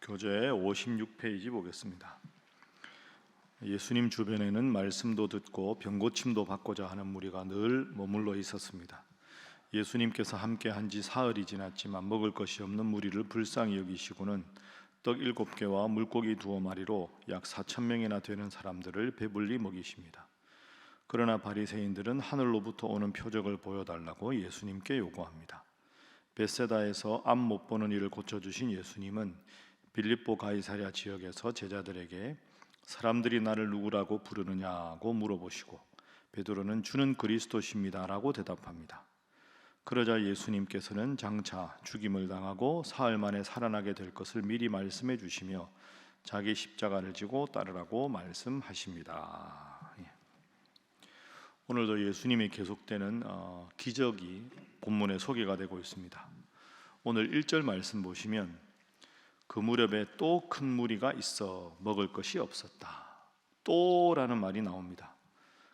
교재 56페이지 보겠습니다. 예수님 주변에는 말씀도 듣고 병고침도 받고자 하는 무리가 늘 머물러 있었습니다. 예수님께서 함께한 지 사흘이 지났지만 먹을 것이 없는 무리를 불쌍히 여기시고는 떡 7개와 물고기 2마리로 약 4,000명이나 되는 사람들을 배불리 먹이십니다. 그러나 바리새인들은 하늘로부터 오는 표적을 보여달라고 예수님께 요구합니다. 벳세다에서 앞 못 보는 이를 고쳐주신 예수님은 빌립보 가이사랴 지역에서 제자들에게 사람들이 나를 누구라고 부르느냐고 물어보시고 베드로는 주는 그리스도십니다라고 대답합니다. 그러자 예수님께서는 장차 죽임을 당하고 사흘 만에 살아나게 될 것을 미리 말씀해 주시며 자기 십자가를 지고 따르라고 말씀하십니다. 오늘도 예수님이 계속되는 기적이 본문에 소개가 되고 있습니다. 오늘 1절 말씀 보시면 그 무렵에 또 큰 무리가 있어 먹을 것이 없었다. 또라는 말이 나옵니다.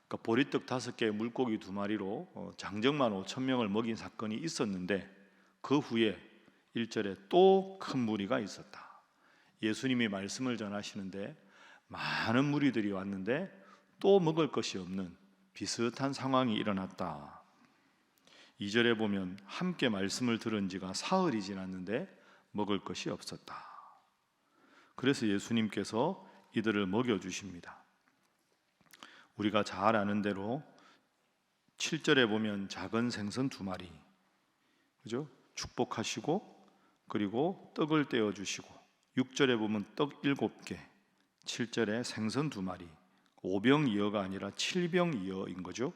그러니까 보리떡 5개, 물고기 2마리로 장정만 5,000명을 먹인 사건이 있었는데 그 후에 1절에 또 큰 무리가 있었다. 예수님이 말씀을 전하시는데 많은 무리들이 왔는데 또 먹을 것이 없는 비슷한 상황이 일어났다. 2절에 보면 함께 말씀을 들은 지가 사흘이 지났는데 먹을 것이 없었다. 그래서 예수님께서 이들을 먹여주십니다. 우리가 잘 아는 대로 7절에 보면 작은 생선 2마리, 그죠? 축복하시고 그리고 떡을 떼어주시고 6절에 보면 떡 7개, 7절에 생선 2마리, 5병이어가 아니라 7병이어인 거죠.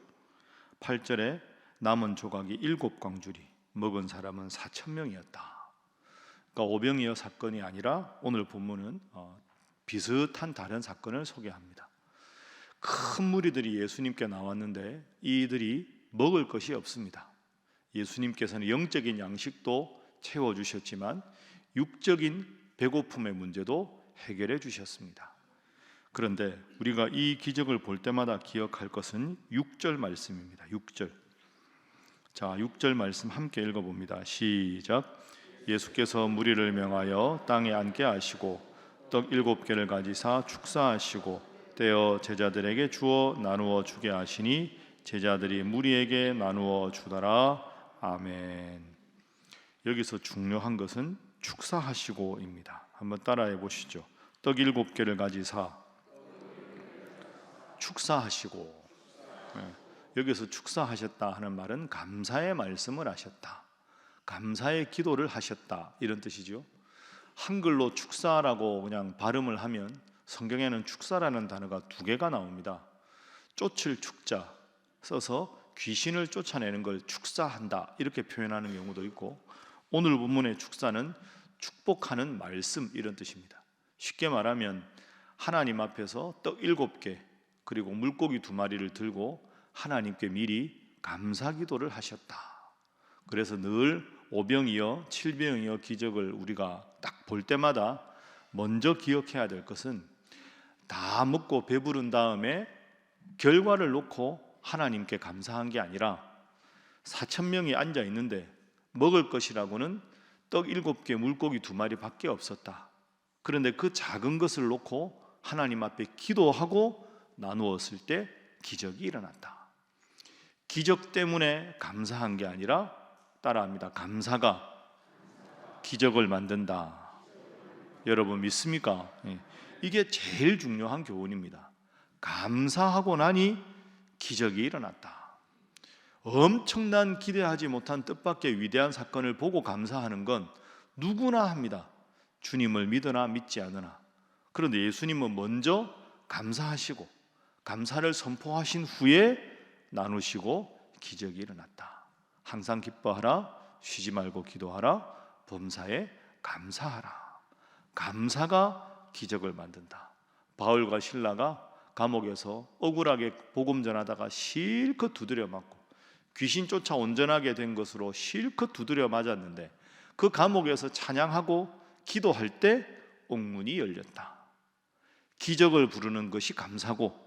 8절에 남은 조각이 7광주리, 먹은 사람은 4,000명이었다. 그러니까 오병이어 사건이 아니라 오늘 본문은 비슷한 다른 사건을 소개합니다. 큰 무리들이 예수님께 나왔는데 이들이 먹을 것이 없습니다. 예수님께서는 영적인 양식도 채워주셨지만 육적인 배고픔의 문제도 해결해 주셨습니다. 그런데 우리가 이 기적을 볼 때마다 기억할 것은 6절 말씀입니다. 6절. 자, 6절 말씀 함께 읽어봅니다. 시작. 예수께서 무리를 명하여 땅에 앉게 하시고 떡 7개를 가지사 축사하시고 떼어 제자들에게 주어 나누어 주게 하시니 제자들이 무리에게 나누어 주더라. 아멘. 여기서 중요한 것은 축사하시고입니다. 한번 따라해 보시죠. 떡 7개를 가지사 축사하시고. 여기서 축사하셨다 하는 말은 감사의 말씀을 하셨다, 감사의 기도를 하셨다, 이런 뜻이죠. 한글로 축사라고 그냥 발음을 하면 성경에는 축사라는 단어가 2개가 나옵니다. 쫓을 축자 써서 귀신을 쫓아내는 걸 축사한다 이렇게 표현하는 경우도 있고, 오늘 본문의 축사는 축복하는 말씀 이런 뜻입니다. 쉽게 말하면 하나님 앞에서 떡 7개 그리고 물고기 2마리를 들고 하나님께 미리 감사 기도를 하셨다. 그래서 늘 5병이어 7병이어 기적을 우리가 딱 볼 때마다 먼저 기억해야 될 것은 다 먹고 배부른 다음에 결과를 놓고 하나님께 감사한 게 아니라 4,000명이 앉아 있는데 먹을 것이라고는 떡 7개 물고기 2마리 밖에 없었다. 그런데 그 작은 것을 놓고 하나님 앞에 기도하고 나누었을 때 기적이 일어났다. 기적 때문에 감사한 게 아니라 따라합니다. 감사가 기적을 만든다. 여러분 믿습니까? 이게 제일 중요한 교훈입니다. 감사하고 나니 기적이 일어났다. 엄청난 기대하지 못한 뜻밖의 위대한 사건을 보고 감사하는 건 누구나 합니다. 주님을 믿으나 믿지 않으나. 그런데 예수님은 먼저 감사하시고 감사를 선포하신 후에 나누시고 기적이 일어났다. 항상 기뻐하라, 쉬지 말고 기도하라, 범사에 감사하라. 감사가 기적을 만든다. 바울과 실라가 감옥에서 억울하게 복음 전하다가 실컷 두드려 맞고 귀신 쫓아 온전하게 된 것으로 실컷 두드려 맞았는데 그 감옥에서 찬양하고 기도할 때 옥문이 열렸다. 기적을 부르는 것이 감사고,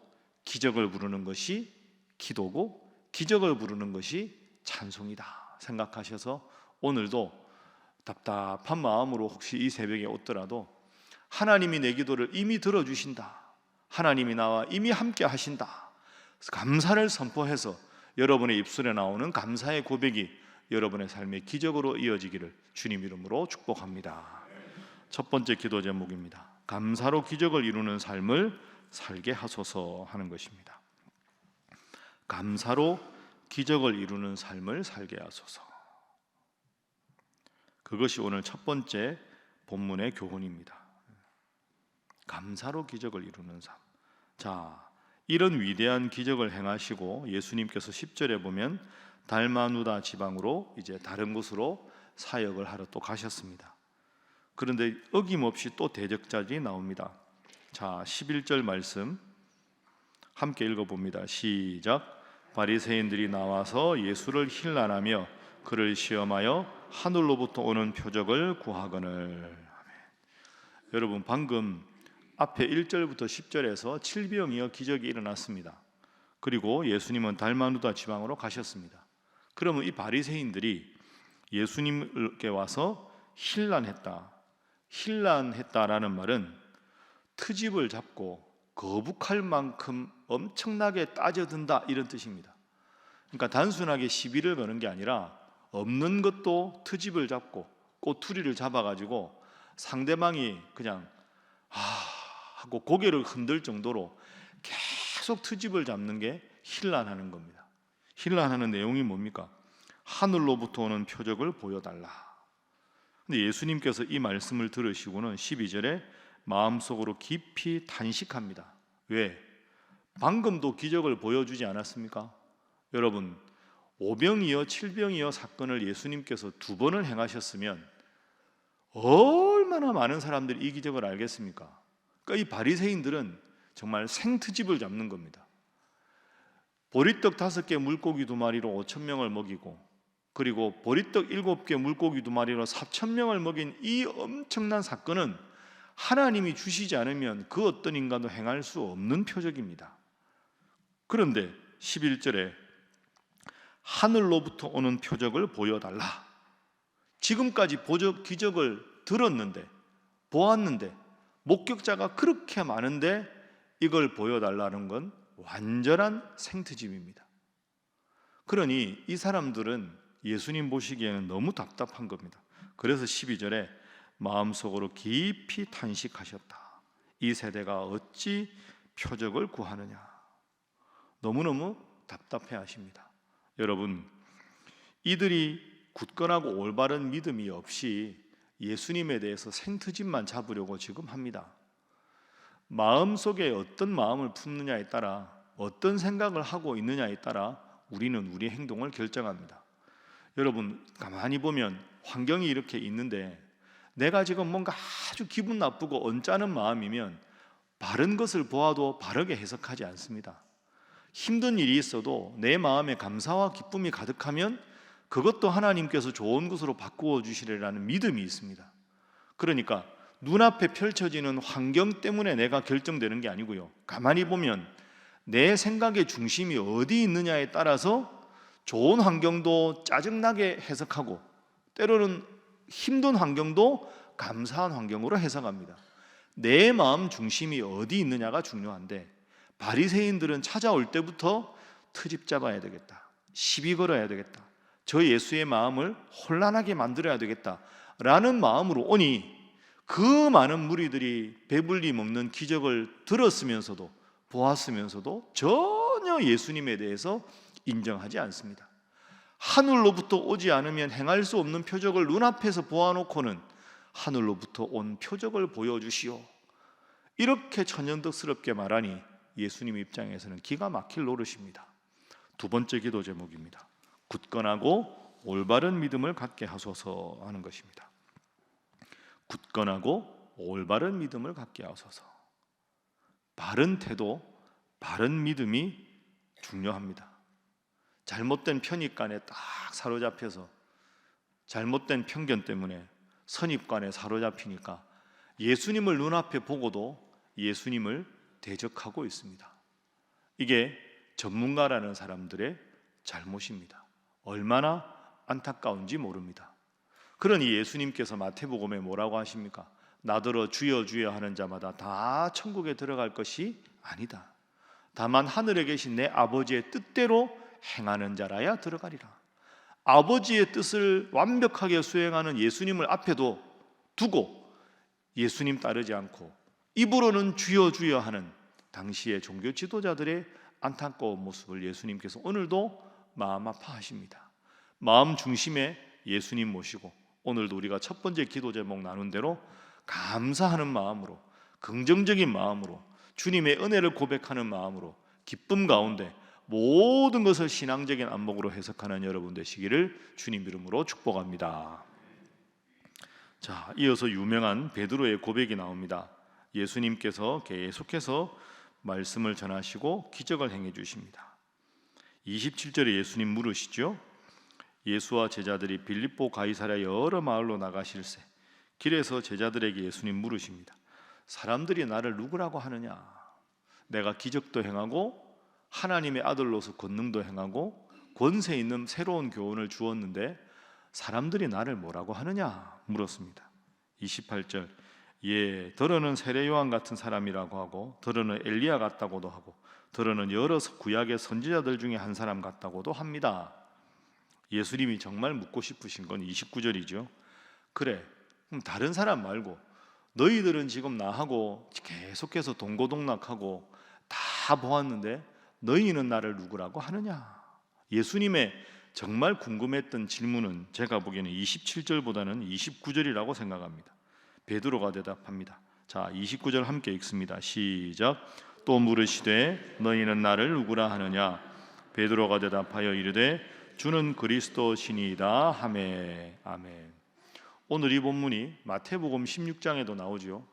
기적을 부르는 것이 기도고, 기적을 부르는 것이 찬송이다 생각하셔서 오늘도 답답한 마음으로 혹시 이 새벽에 오더라도 하나님이 내 기도를 이미 들어주신다. 하나님이 나와 이미 함께 하신다. 감사를 선포해서 여러분의 입술에 나오는 감사의 고백이 여러분의 삶의 기적으로 이어지기를 주님 이름으로 축복합니다. 첫 번째 기도 제목입니다. 감사로 기적을 이루는 삶을 살게 하소서 하는 것입니다. 감사로 기적을 이루는 삶을 살게 하소서. 그것이 오늘 첫 번째 본문의 교훈입니다. 감사로 기적을 이루는 삶. 자, 이런 위대한 기적을 행하시고 예수님께서 10절에 보면 달마누다 지방으로 이제 다른 곳으로 사역을 하러 또 가셨습니다. 그런데 어김없이 또 대적자들이 나옵니다. 자, 11절 말씀 함께 읽어봅니다. 시작. 바리새인들이 나와서 예수를 힐난하며 그를 시험하여 하늘로부터 오는 표적을 구하거늘. 아멘. 여러분, 방금 앞에 1절부터 10절에서 칠병이어 기적이 일어났습니다. 그리고 예수님은 달마누다 지방으로 가셨습니다. 그러면 이 바리새인들이 예수님께 와서 힐난했다라는 말은 트집을 잡고 거북할 만큼 엄청나게 따져든다, 이런 뜻입니다. 그러니까 단순하게 시비를 거는 게 아니라 없는 것도 트집을 잡고 꼬투리를 잡아가지고 상대방이 그냥 하고 고개를 흔들 정도로 계속 트집을 잡는 게 힐난하는 겁니다. 힐난하는 내용이 뭡니까? 하늘로부터 오는 표적을 보여달라. 근데 예수님께서 이 말씀을 들으시고는 12절에 마음속으로 깊이 탄식합니다. 왜? 방금도 기적을 보여주지 않았습니까? 여러분, 5병이어 7병이어 사건을 예수님께서 2번을 행하셨으면 얼마나 많은 사람들이 이 기적을 알겠습니까? 그러니까 이 바리새인들은 정말 생트집을 잡는 겁니다. 보리떡 5개 물고기 2마리로 5,000명을 먹이고, 그리고 보리떡 7개 물고기 2마리로 4,000명을 먹인 이 엄청난 사건은 하나님이 주시지 않으면 그 어떤 인간도 행할 수 없는 표적입니다. 그런데 11절에 하늘로부터 오는 표적을 보여달라. 지금까지 기적을 들었는데, 보았는데, 목격자가 그렇게 많은데 이걸 보여달라는 건 완전한 생트집입니다. 그러니 이 사람들은 예수님 보시기에는 너무 답답한 겁니다. 그래서 12절에 마음속으로 깊이 탄식하셨다. 이 세대가 어찌 표적을 구하느냐. 너무너무 답답해 하십니다. 여러분, 이들이 굳건하고 올바른 믿음이 없이 예수님에 대해서 생트집만 잡으려고 지금 합니다. 마음속에 어떤 마음을 품느냐에 따라, 어떤 생각을 하고 있느냐에 따라 우리는 우리의 행동을 결정합니다. 여러분, 가만히 보면 환경이 이렇게 있는데 내가 지금 뭔가 아주 기분 나쁘고 언짢은 마음이면 바른 것을 보아도 바르게 해석하지 않습니다. 힘든 일이 있어도 내 마음에 감사와 기쁨이 가득하면 그것도 하나님께서 좋은 것으로 바꾸어 주시리라는 믿음이 있습니다. 그러니까 눈앞에 펼쳐지는 환경 때문에 내가 결정되는 게 아니고요, 가만히 보면 내 생각의 중심이 어디 있느냐에 따라서 좋은 환경도 짜증나게 해석하고, 때로는 힘든 환경도 감사한 환경으로 해석합니다. 내 마음 중심이 어디 있느냐가 중요한데, 바리새인들은 찾아올 때부터 트집 잡아야 되겠다, 시비 걸어야 되겠다, 저 예수의 마음을 혼란하게 만들어야 되겠다 라는 마음으로 오니 그 많은 무리들이 배불리 먹는 기적을 들었으면서도 보았으면서도 전혀 예수님에 대해서 인정하지 않습니다. 하늘로부터 오지 않으면 행할 수 없는 표적을 눈앞에서 보아놓고는 하늘로부터 온 표적을 보여주시오, 이렇게 천연덕스럽게 말하니 예수님 입장에서는 기가 막힐 노릇입니다. 두 번째 기도 제목입니다. 굳건하고 올바른 믿음을 갖게 하소서 하는 것입니다. 굳건하고 올바른 믿음을 갖게 하소서. 바른 태도, 바른 믿음이 중요합니다. 잘못된 편입관에 딱 사로잡혀서 잘못된 편견 때문에 선입관에 사로잡히니까 예수님을 눈앞에 보고도 예수님을 대적하고 있습니다. 이게 전문가라는 사람들의 잘못입니다. 얼마나 안타까운지 모릅니다. 그러니 예수님께서 마태복음에 뭐라고 하십니까? 나더러 주여 주여 하는 자마다 다 천국에 들어갈 것이 아니다. 다만 하늘에 계신 내 아버지의 뜻대로 행하는 자라야 들어가리라. 아버지의 뜻을 완벽하게 수행하는 예수님을 앞에도 두고 예수님 따르지 않고 입으로는 주여 주여 하는 당시의 종교 지도자들의 안타까운 모습을 예수님께서 오늘도 마음 아파하십니다. 마음 중심에 예수님 모시고 오늘도 우리가 첫 번째 기도 제목 나눈 대로 감사하는 마음으로, 긍정적인 마음으로, 주님의 은혜를 고백하는 마음으로 기쁨 가운데 모든 것을 신앙적인 안목으로 해석하는 여러분 되시기를 주님 이름으로 축복합니다. 자, 이어서 유명한 베드로의 고백이 나옵니다. 예수님께서 계속해서 말씀을 전하시고 기적을 행해 주십니다. 27절에 예수님 물으시죠. 예수와 제자들이 빌립보 가이사랴 여러 마을로 나가실새 길에서 제자들에게 예수님 물으십니다. 사람들이 나를 누구라고 하느냐? 내가 기적도 행하고 하나님의 아들로서 권능도 행하고 권세 있는 새로운 교훈을 주었는데 사람들이 나를 뭐라고 하느냐? 물었습니다. 28절 예, 더러는 세례 요한 같은 사람이라고 하고 더러는 엘리야 같다고도 하고 더러는 여러 구약의 선지자들 중에 한 사람 같다고도 합니다. 예수님이 정말 묻고 싶으신 건 29절이죠. 그래, 그럼 다른 사람 말고 너희들은 지금 나하고 계속해서 동고동락하고 다 보았는데 너희는 나를 누구라고 하느냐? 예수님의 정말 궁금했던 질문은 제가 보기에는 27절보다는 29절이라고 생각합니다. 베드로가 대답합니다. 자, 29절 함께 읽습니다. 시작. 또 물으시되 너희는 나를 누구라 하느냐? 베드로가 대답하여 이르되 주는 그리스도시니이다 하매. 아멘. 오늘 이 본문이 마태복음 16장에도 나오죠.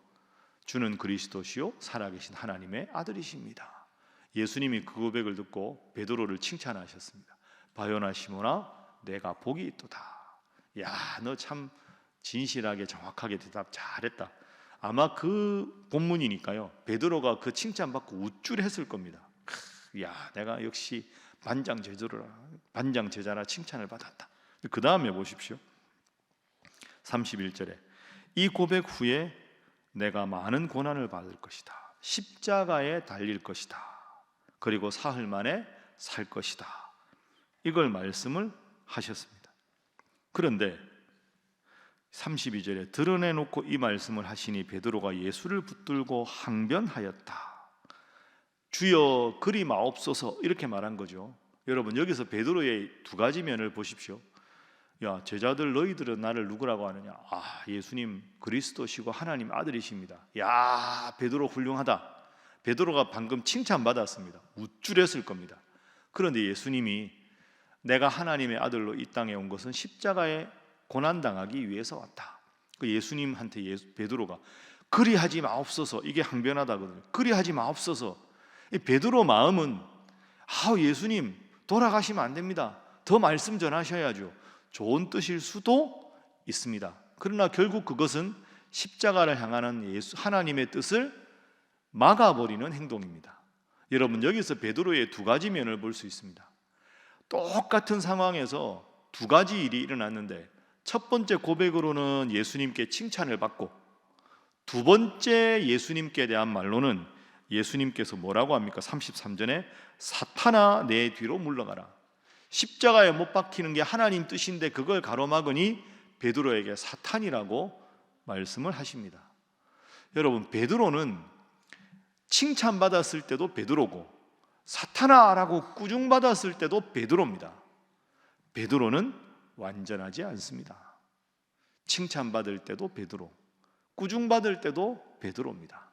주는 그리스도시요 살아계신 하나님의 아들이십니다. 예수님이 그 고백을 듣고 베드로를 칭찬하셨습니다. 바요나 시몬아 내가 복이 있도다. 야, 너 참 진실하게 정확하게 대답 잘했다. 아마 그 본문이니까요 베드로가 그 칭찬받고 우쭐했을 겁니다. 야, 내가 역시 반장 제자라 칭찬을 받았다. 그 다음에 보십시오. 31절에 이 고백 후에 내가 많은 고난을 받을 것이다. 십자가에 달릴 것이다. 그리고 사흘 만에 살 것이다. 이걸 말씀을 하셨습니다. 그런데 32절에 드러내놓고 이 말씀을 하시니 베드로가 예수를 붙들고 항변하였다. 주여 그리 마옵소서 이렇게 말한 거죠. 여러분 여기서 베드로의 두 가지 면을 보십시오. 야, 제자들 너희들은 나를 누구라고 하느냐? 아, 예수님 그리스도시고 하나님 아들이십니다. 야, 베드로 훌륭하다. 베드로가 방금 칭찬받았습니다. 우쭐했을 겁니다. 그런데 예수님이 내가 하나님의 아들로 이 땅에 온 것은 십자가에 고난당하기 위해서 왔다. 그 예수님한테 베드로가 그리하지 마옵소서, 이게 항변하다거든요. 그리하지 마옵소서. 이 베드로 마음은 예수님 돌아가시면 안 됩니다. 더 말씀 전하셔야죠. 좋은 뜻일 수도 있습니다. 그러나 결국 그것은 십자가를 향하는 하나님의 뜻을 막아버리는 행동입니다. 여러분 여기서 베드로의 두 가지 면을 볼 수 있습니다. 똑같은 상황에서 두 가지 일이 일어났는데 첫 번째 고백으로는 예수님께 칭찬을 받고 두 번째 예수님께 대한 말로는 예수님께서 뭐라고 합니까? 33절에 사탄아 내 뒤로 물러가라. 십자가에 못 박히는 게 하나님 뜻인데 그걸 가로막으니 베드로에게 사탄이라고 말씀을 하십니다. 여러분 베드로는 칭찬받았을 때도 베드로고 사탄아라고 꾸중받았을 때도 베드로입니다. 베드로는 완전하지 않습니다. 칭찬받을 때도 베드로, 꾸중받을 때도 베드로입니다.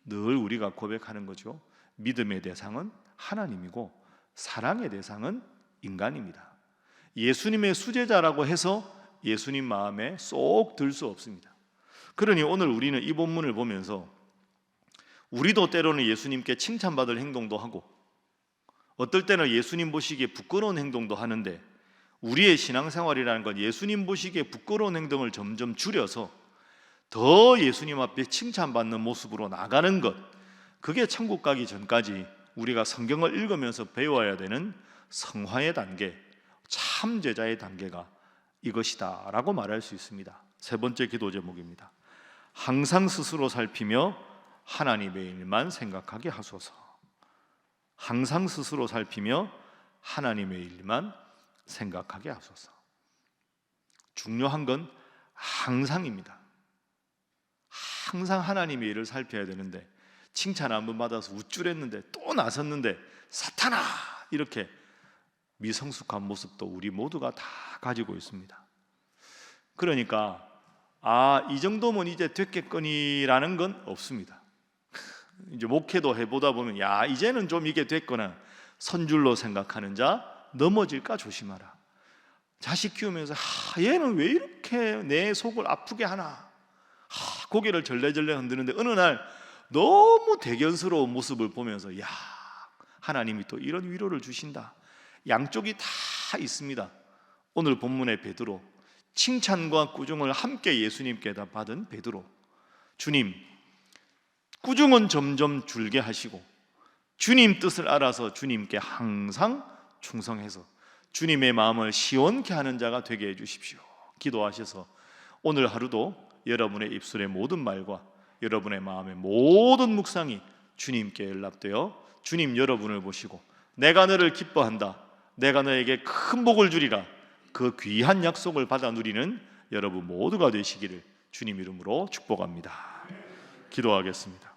늘 우리가 고백하는 거죠. 믿음의 대상은 하나님이고 사랑의 대상은 인간입니다. 예수님의 수제자라고 해서 예수님 마음에 쏙 들 수 없습니다. 그러니 오늘 우리는 이 본문을 보면서 우리도 때로는 예수님께 칭찬받을 행동도 하고 어떨 때는 예수님 보시기에 부끄러운 행동도 하는데 우리의 신앙생활이라는 건 예수님 보시기에 부끄러운 행동을 점점 줄여서 더 예수님 앞에 칭찬받는 모습으로 나가는 것, 그게 천국 가기 전까지 우리가 성경을 읽으면서 배워야 되는 성화의 단계, 참 제자의 단계가 이것이다 라고 말할 수 있습니다. 세 번째 기도 제목입니다. 항상 스스로 살피며 하나님의 일만 생각하게 하소서. 항상 스스로 살피며 하나님의 일만 생각하게 하소서. 중요한 건 항상입니다. 항상 하나님의 일을 살펴야 되는데, 칭찬 한 번 받아서 우쭐했는데 또 나섰는데 사탄아 이렇게 미성숙한 모습도 우리 모두가 다 가지고 있습니다. 그러니까 이 정도면 이제 됐겠거니라는 건 없습니다. 이제 목회도 해보다 보면 이제는 좀 이게 됐거나 선줄로 생각하는 자 넘어질까 조심하라. 자식 키우면서 얘는 왜 이렇게 내 속을 아프게 하나, 고개를 절레절레 흔드는데 어느 날 너무 대견스러운 모습을 보면서 하나님이 또 이런 위로를 주신다. 양쪽이 다 있습니다. 오늘 본문의 베드로, 칭찬과 꾸중을 함께 예수님께 다 받은 베드로. 주님, 꾸중은 점점 줄게 하시고 주님 뜻을 알아서 주님께 항상 충성해서 주님의 마음을 시원케 하는 자가 되게 해주십시오. 기도하셔서 오늘 하루도 여러분의 입술의 모든 말과 여러분의 마음의 모든 묵상이 주님께 연락되어 주님 여러분을 보시고 내가 너를 기뻐한다, 내가 너에게 큰 복을 주리라, 그 귀한 약속을 받아 누리는 여러분 모두가 되시기를 주님 이름으로 축복합니다. 기도하겠습니다.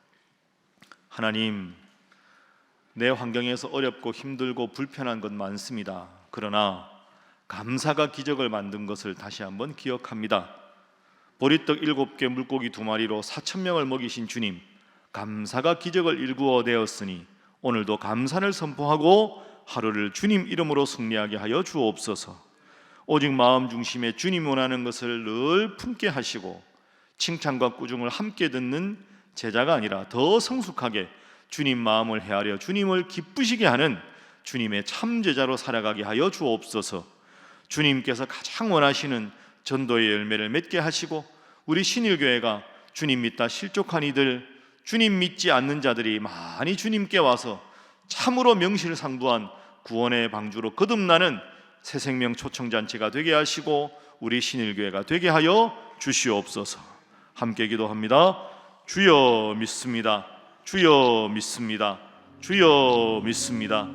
하나님, 내 환경에서 어렵고 힘들고 불편한 것 많습니다. 그러나 감사가 기적을 만든 것을 다시 한번 기억합니다. 보리떡 7개 물고기 2마리로 4,000명을 먹이신 주님, 감사가 기적을 일구어 내었으니 오늘도 감사를 선포하고 하루를 주님 이름으로 승리하게 하여 주옵소서. 오직 마음 중심에 주님 원하는 것을 늘 품게 하시고 칭찬과 꾸중을 함께 듣는 제자가 아니라 더 성숙하게 주님 마음을 헤아려 주님을 기쁘시게 하는 주님의 참 제자로 살아가게 하여 주옵소서. 주님께서 가장 원하시는 전도의 열매를 맺게 하시고 우리 신일교회가 주님 믿다 실족한 이들, 주님 믿지 않는 자들이 많이 주님께 와서 참으로 명실상부한 구원의 방주로 거듭나는 새생명 초청잔치가 되게 하시고 우리 신일교회가 되게 하여 주시옵소서. 함께 기도합니다. 주여 믿습니다. 주여 믿습니다. 주여 믿습니다.